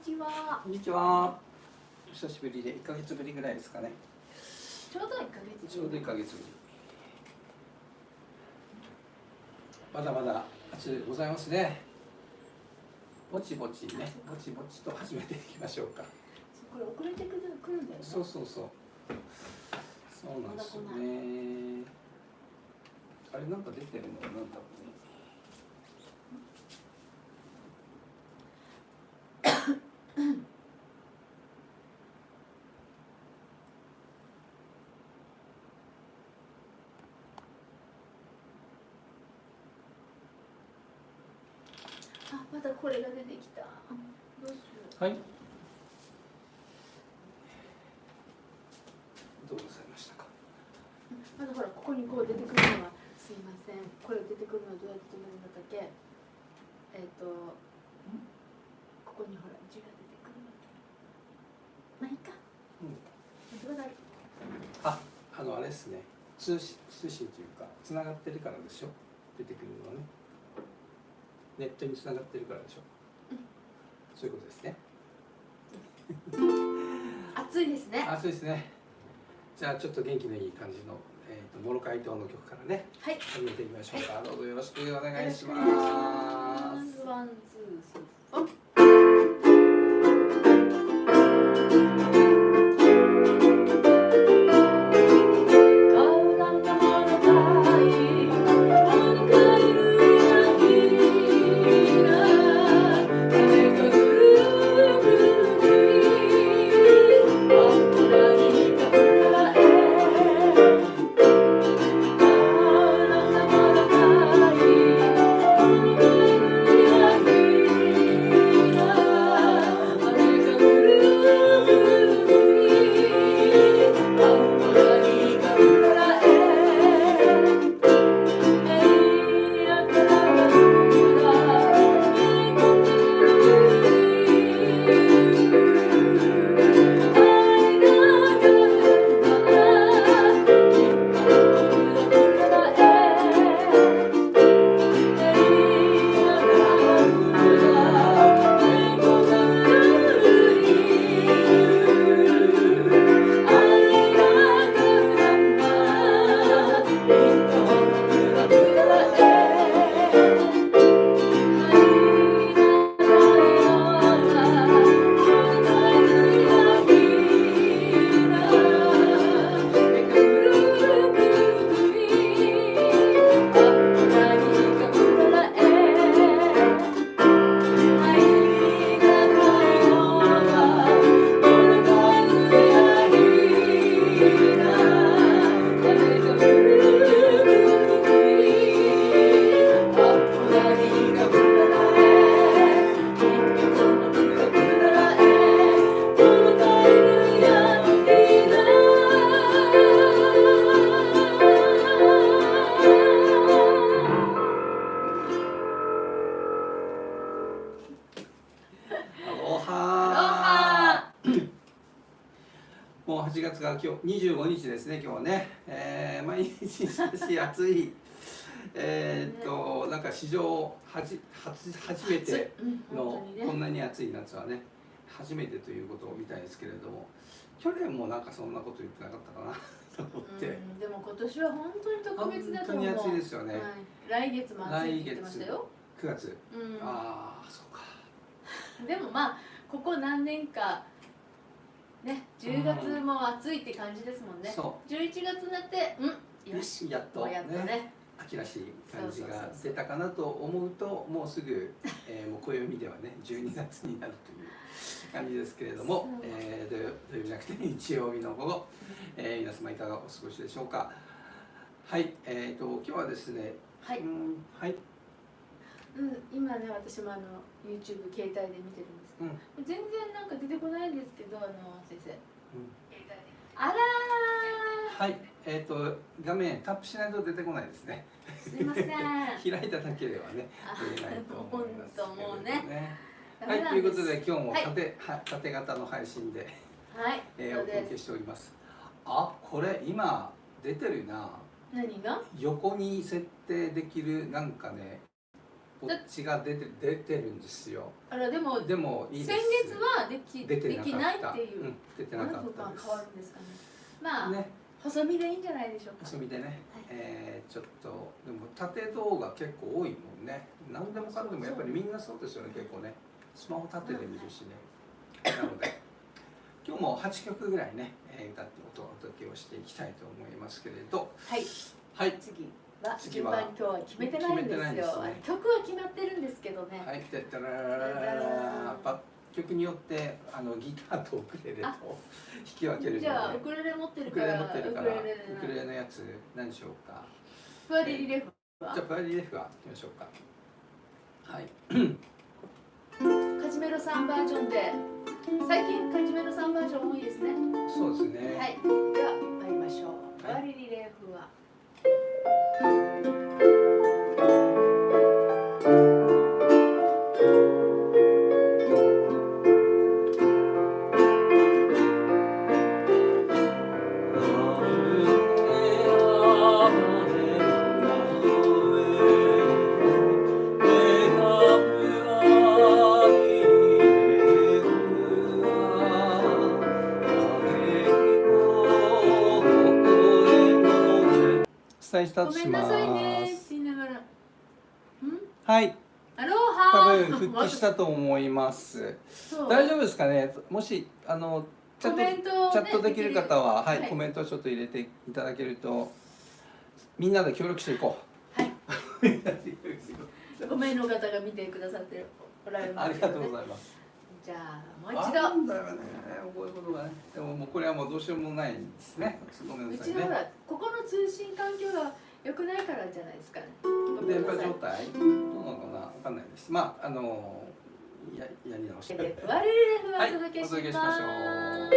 ちは。こんにちは。久しぶりで1ヶ月ぶりぐらいですかね。ちょうど1ヶ月。ちょうど1ヶ月ぶり。まだまだ暑いございますね。ぼちぼちね、ぼちぼちと始めていきましょうか。これ遅れてくるんだよね。そうそうそう。そうなんですよね。あれなんか出てるのなんだろうね。あ、またこれが出てきた。どうしよう。はい。どうございましたか。まだほらここにこう出てくるのはすいません。これ出てくるのはどうやって止めるんだったっけ？ここにほら字が出てくるの。まあいいか。どうだろう。あれですね。通信というかつながってるからでしょ。出てくるのはね。ネットにつながってるからでしょ。そういうことですね。暑いですね。暑いですね。じゃあちょっと元気のいい感じの、モロカイ島の曲からね、はい。始めていきましょうか。どうぞよろしくお願いしまワン、す。ツー、スリー、フォー。もう8月が今日25日ですね、今日はね。毎日しかし暑い。なんか史上初めてのこんなに暑い夏はね、初めてということみたいですけれども、去年もなんかそんなこと言ってなかったかなと思って。でも今年は本当に特別だと思う。本当に暑いですよね。来月も暑いって言ってましたよ。9月。ああ、そうか。でもまあここ何年かね、10月も暑いって感じですもんね。11月になってよし、やっとね、秋らしい感じが出たかなと思うと、もうすぐもう暦ではね12月になるという感じですけれども、土曜日じゃなくて日曜日の午後、皆様いかがお過ごしでしょうか。はい、今日はですね、はい、今ね、私もYouTube 携帯で見てるんですけど、全然なんか出てこないんですけど、先生。あらー。はい、画面タップしないと出てこないですね。すいません。開いただけではね、出ないと思いますけれどもね。はい、ということで今日も縦型の配信で、お届けしております。あ、これ今出てるな。何が？横に設定できるなんかね、こっちが出てるんですよ。あらでもいいです。先月はできないっていう。出てなかったです。変わるんですかね。まあ、ね、細身でいいんじゃないでしょうか。細身でね、ちょっとでも縦動画結構多いもんね。何でもかんでもやっぱりみんなそうですよね、結構ね。スマホ縦で見るしね。なので今日も8曲ぐらいね、歌ってお届けをしていきたいと思いますけれど。はい。はい。順番今日は決めてないんですよ。曲は決まってるんですけどね。はい、てったら曲によってギターとウクレレと弾き分けるので。じゃあウクレレ持ってるからウクレレのやつ何でしょうか。プアリリレフは。じゃあプアリリレフはいきましょうか。はい。カジメロさんバージョンで最近カジメロさんバージョン多いですね。そうですね。はい。では参りましょう。プアリリレフは。スタートします。ごめんなさいねって言いながら。はい。アロハ。多分復帰したと思います。大丈夫ですかね。もしチャットできる方は、はい、コメントをちょっと入れていただけるとみんなで協力していこう。はい。5名の方が見てくださっておられます、ありがとうございます。じゃあもう一度。なんだよね。こういうことがね。でももうこれはもうどうしようもないんですね。ごめんなさいね。うちのほらここの通信環境が良くないからじゃないですかね。電波状態どうなのかな、わかんないです。まあやり直し。我々はお届けしましょう。はい、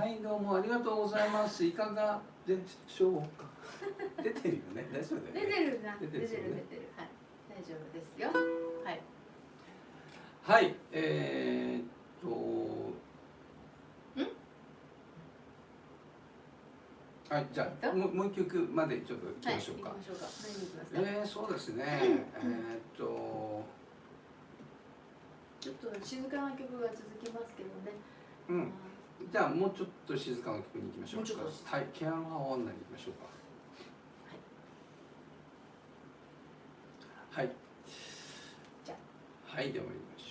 はいどうもありがとうございます。いかがでしょうか。出てるよね。大丈夫だよね。出てるな。出てるよね。はい。大丈夫ですよ。はい。はい。はい、じゃあもう一曲までちょっと行きましょうか。はい、行きましょうか。何に行きますか。そうですね。ちょっと静かな曲が続きますけどね。うん。じゃあもうちょっと静かな曲に行きましょうか。はい、ケアンハオンナに行きましょうか。はい。じゃあ。はい、では参りまし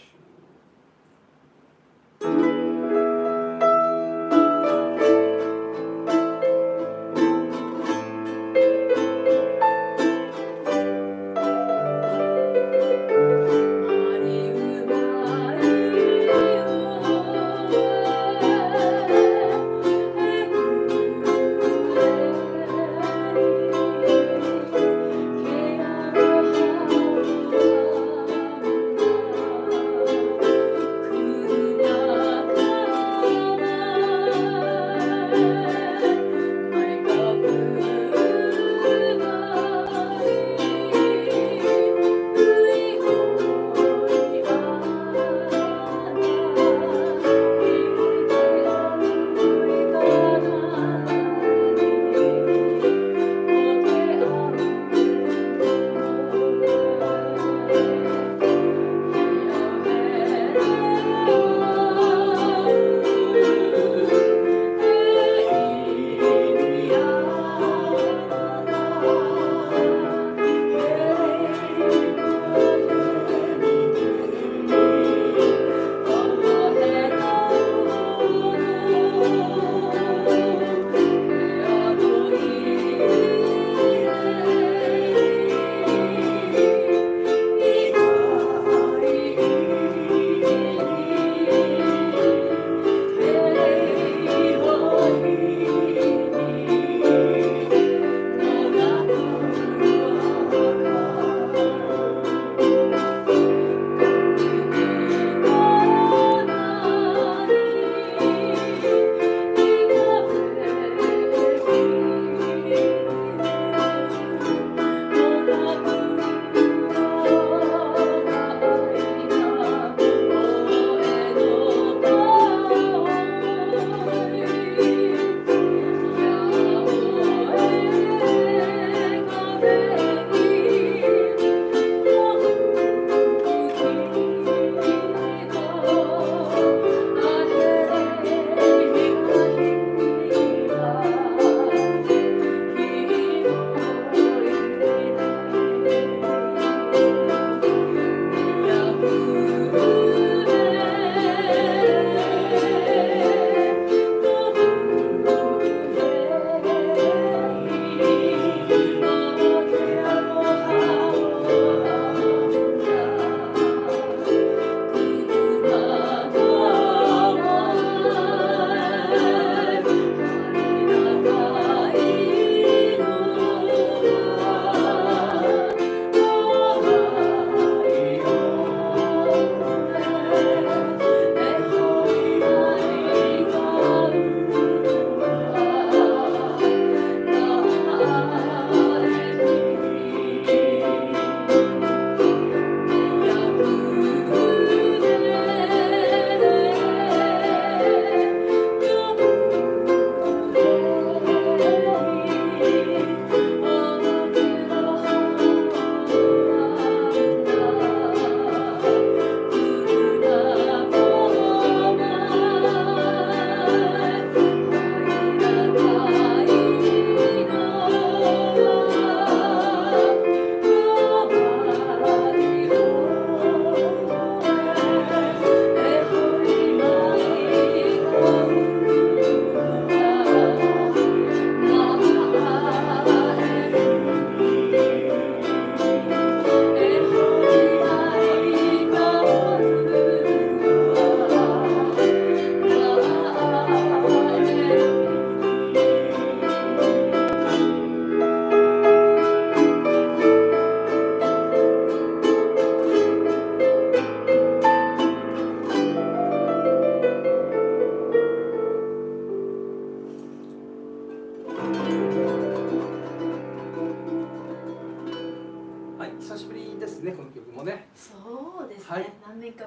ょう。「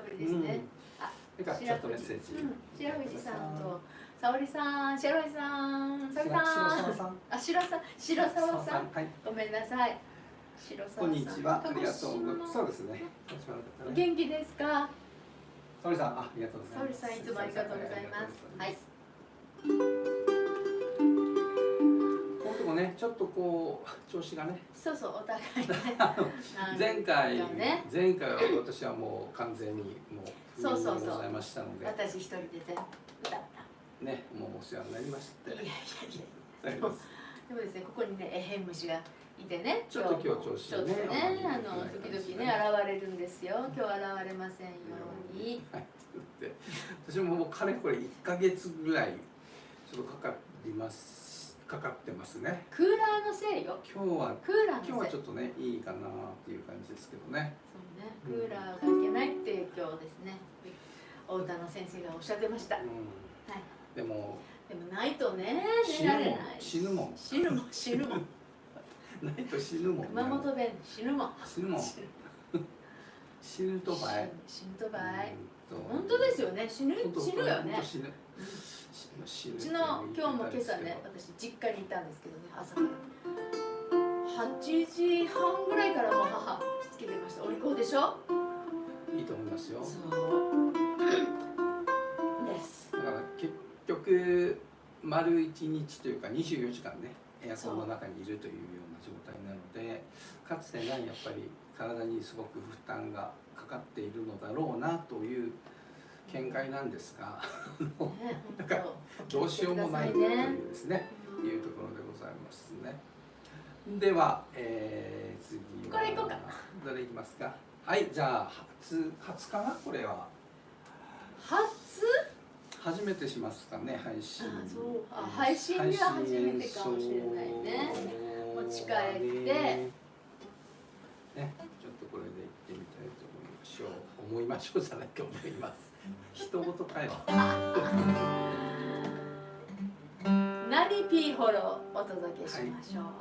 ぶりですね。あ、なんかちょっとメッセージ。白藤さんと沙織さん、白藤さん、沙織さん、あ、白沢さん、ごめんなさい。白沢さん。こんにちは、ありがとうございます。そうですね。元気ですか？沙織さん、ありがとうございます。沙織さん、いつもありがとうございます。はい。今度もね、ちょっとこう調子がね。そうそう、お互いね。前回は私はもう完全にもう不眠でございましたので。私一人で全部歌った。ね、もうお世話になりまして。いやいやいや。でもですね、ここにね、エヘン虫がいてね。ちょっと今日調子ちょっとね、時々ね、現れるんですよ。今日現れませんように。はい。私ももうかれこれ1ヶ月ぐらいちょっとかかってますね。クーラーのせいよ。今日はちょっとねいいかなっていう感じですけどね。そうね、クーラーがいけないって今日ですね。お歌の先生がおっしゃってました。はい。でもないとね寝られない。死ぬもん。ないと死ぬもん。熊本弁死ぬもん。死ぬとばい。本当ですよね。死ぬよね。死ぬ。うちの今日も今朝ね、私実家にいたんですけどね、朝から8時半ぐらいからもう母つけてました。お利口でしょ。いいと思いますよ。そうです。だから結局丸1日というか24時間ねエアコンの中にいるというような状態なので、かつてないやっぱり体にすごく負担がかかっているのだろうなという見解なんですが、だからどうしようもないというですね、いうところでございますね。では、次はこれいこうか。どれいきますか。はい、じゃあ初かな、これは。初めてしますかね、配信。配信では初めてかもしれないね。持ち帰って。ね、ちょっとこれで行ってみたいと思いましょうじゃないか思います。人ごとかよ。ナリピーホロお届けしましょう。「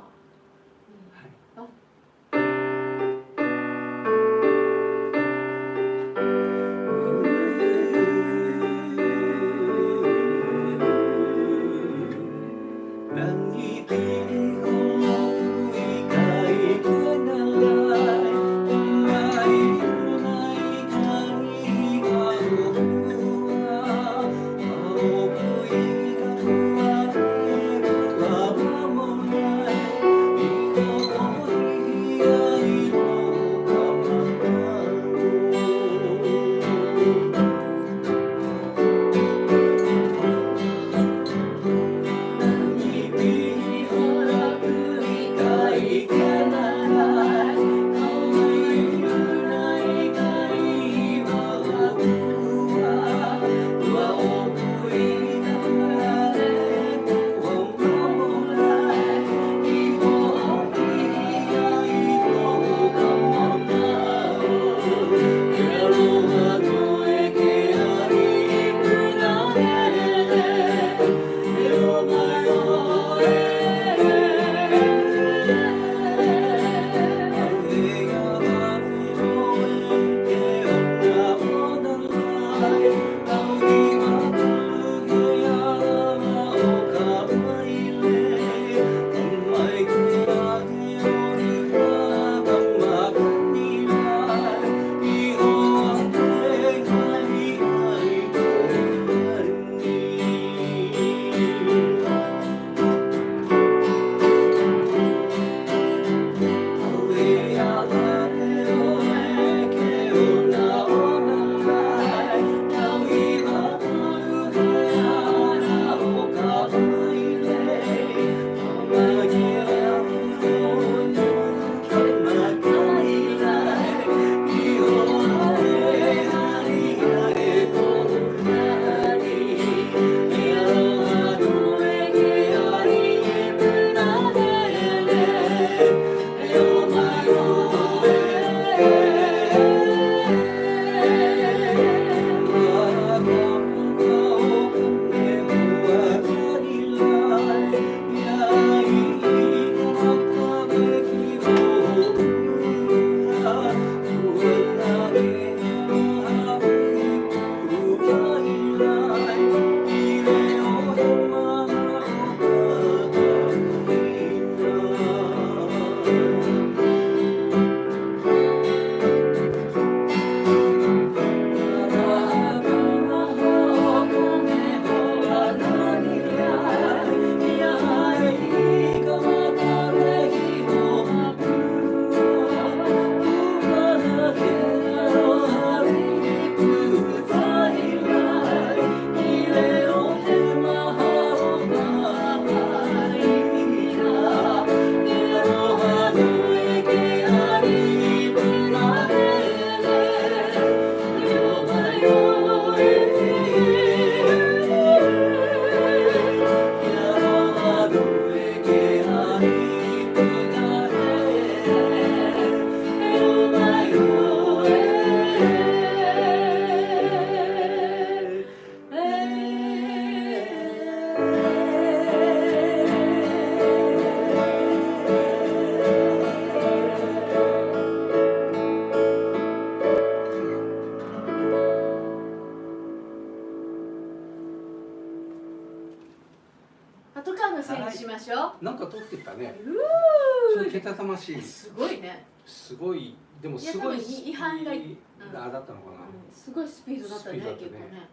トカーのせいにしましょう。なんか取ってたね。うそれけたたましい。すごいね。すごい、でもいやすごい多分違反がスピードだったのかな。すごいスピードだったね、スピードだったね結構ね。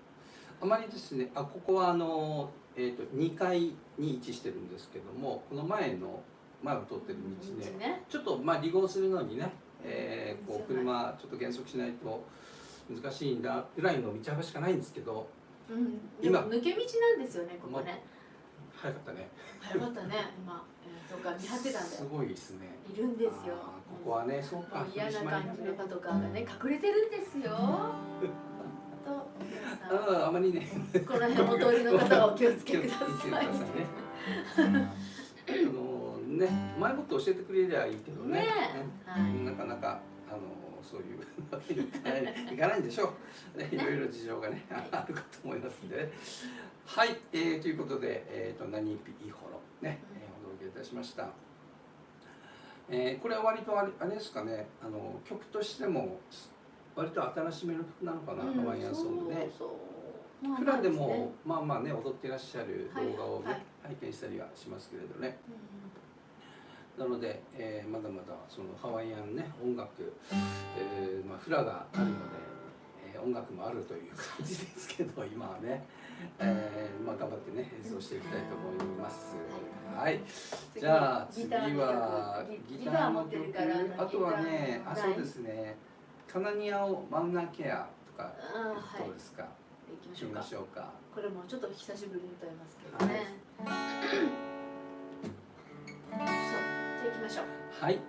あまりですね、ここは2階に位置してるんですけども、この前を通ってる道ね、ちょっと離合するのにね、こう車ちょっと減速しないと難しいんだぐらいの道幅しかないんですけど、今抜け道なんですよね、ここね。早かったね。早かったね、今。とか見張ってたんだよ。すごいですね。いるんですよ。ここはね、そうか。嫌な感じのパトカーがね、隠れてるんですよ。あまりね。この辺お通りの方はお気をつけください。ね、前もっと教えてくれりゃいいけどね。なかなかそういういかないんでしょう。いろいろ事情がねあるかと思いますんで。はい、ということで何ピイホロねお届けいたしました。これは割とあれですかね、曲としても割と新しめの曲なのかな、ハワイアンソングね。普段でもまあね踊っていらっしゃる動画をね拝見したりはしますけれどね。なので、まだまだそのハワイアンね音楽、フラがあるので、音楽もあるという感じですけど今はね、頑張ってね演奏していきたいと思います。はい、じゃあ次はギターの曲、あとはね、そうですね、カナニアオマウナケアとかどうですか？行きましょうか。これもちょっと久しぶりに歌いますけどね。そう、じゃあ行きましょう。はい。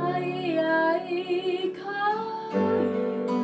あいあいかい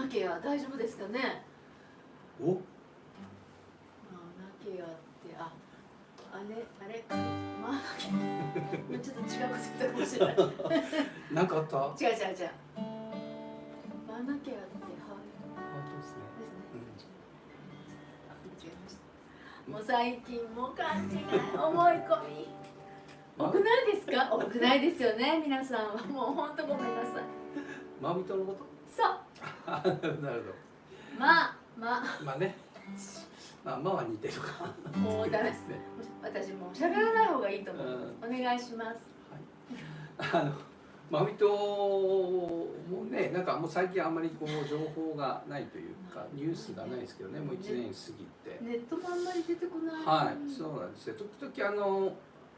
ケア大丈夫ですかね。おマナケアってあれマナケアちょっと違うこと言ったかもしれない。なんかあった？違う。マナケアって本当ですね。ですね。間違えました。もう最近も勘違い、思い込み多くないですか？多くないですよね。皆さんはもう本当ごめんなさい。マミトのこと？そう。なるほど。まあね。まあは似てるか。もうダメですね。私もう喋らない方がいいと思う。お願いします。マミトもね、なんかもう最近あんまりこう情報がないというかニュースがないですけどね、もう1年過ぎて。ネットもあんまり出てこない。はい、そうなんですよ。時々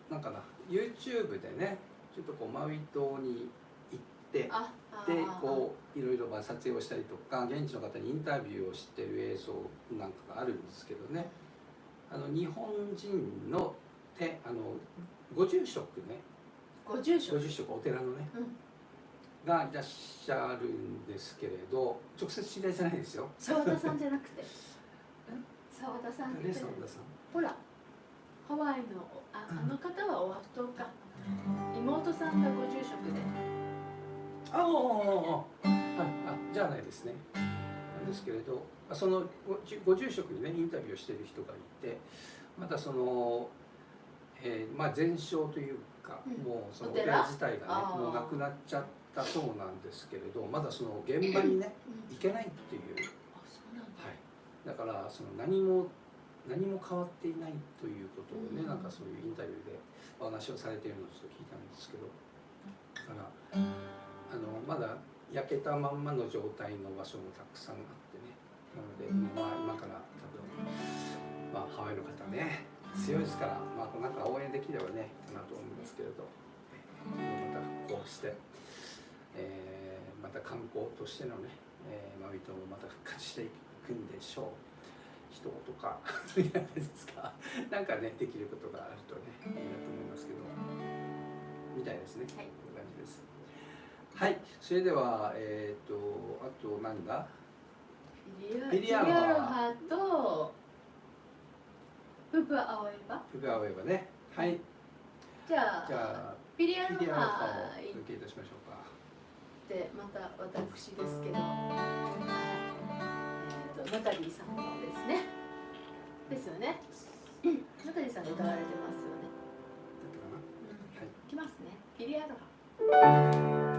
なんかな YouTube でね、ちょっとこうマウイ島に行ってでこういろいろ撮影をしたりとか現地の方にインタビューをしてる映像なんかがあるんですけどね、日本人のご住職ね、ご住職お寺のね、がいらっしゃるんですけれど、直接知り合いじゃないですよ。澤田さんじゃなくて澤田さんって、ほらハワイのあの方はオアフ島か、妹さんがご住職で、じゃないですね。なんですけれど、そのご住職にねインタビューをしている人がいて、またその、全焼というか、もうそのお寺自体がねもうなくなっちゃったそうなんですけれど、まだその現場にね行けないっていう、だからその何も変わっていないということをね、なんかそういうインタビューでお話をされているのをちょっと聞いたんですけど、だからまだ焼けたまんまの状態の場所もたくさんあってね、なので、今から多分、ハワイの方ね強いですから、なんか応援できればねかなと思うんですけれど、また復興して、また観光としてのね、マウイ島もまた復活していくんでしょう。人とかじゃないですか。なんかねできることがあるとねいいなと思いますけど、みたいですね。こんな感じです。はい、それではあとなんだ？ピリアロハとププアオエバ。ププアオエバね。はい。じゃあピリアロハを受けいたしましょうか。でまた私ですけど。ナタリーさんのですね。ですよね。ナタリーさんが歌われてますよね。いきますね。ピリアロハ。「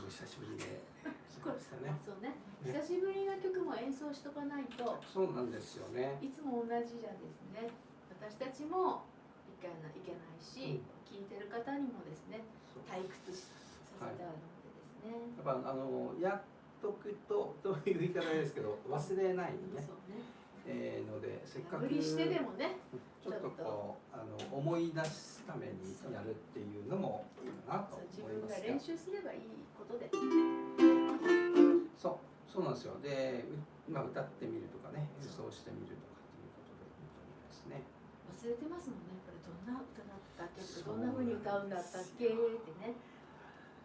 久しぶりでこれそうね、久しぶりな曲も演奏しとかないと、そうなんですよね。いつも同じじゃですね、私たちもいけないし、聴いてる方にもですね、退屈させたのでですね。やっぱやっとくとという言い方ですけど、忘れないね。そうね。のでせっかく無理してでもね、ちょっとこう思い出すためにやるっていうのもいいかなと自思いますが。分が練習すればいいことで。そうなんですよ。で、まあ歌ってみるとかね、演奏してみるとかっていうことでいいと思いますね。忘れてますもんね。これどんな歌だったっけ、どんな風に歌うんだったっけってね。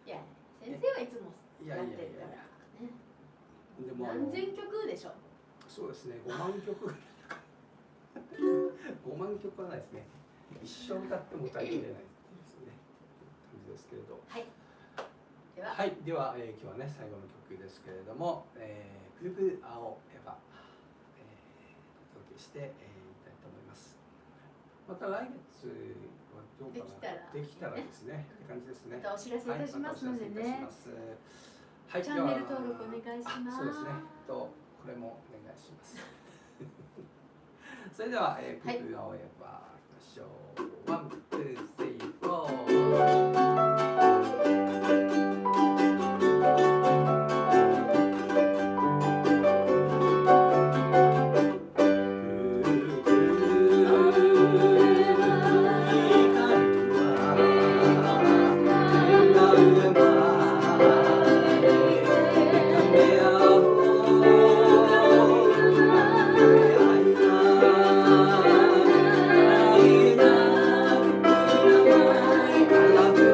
いや、先生はいつもやってるからね。でも何千曲でしょ。そうですね、5万曲ぐらい5万曲はないですね。一生歌っても歌いきれないですね。感じですけれど。はい。はい、では、今日はね最後の曲ですけれども、ぷるぷる青エヴァ、お届けして、いきたいと思います。また来月はどうかな。できたらですね、って感じですね。またお知らせいたしますのでね。はい、チャンネル登録お願いします。そうですね。これもお願いします。それでは、ぷるぷる青エヴァ、いきましょう。ワン、ツー、スリー、フォー。I love you.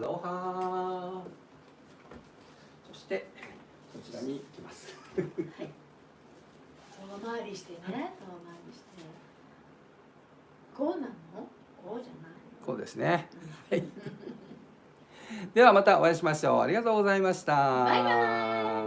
ロハ。そしてこちらに行きます。遠回りしてね、遠回りして。こうなの？こうじゃないの？こうですね。はい。ではまたお会いしましょう。ありがとうございました。バイバイ。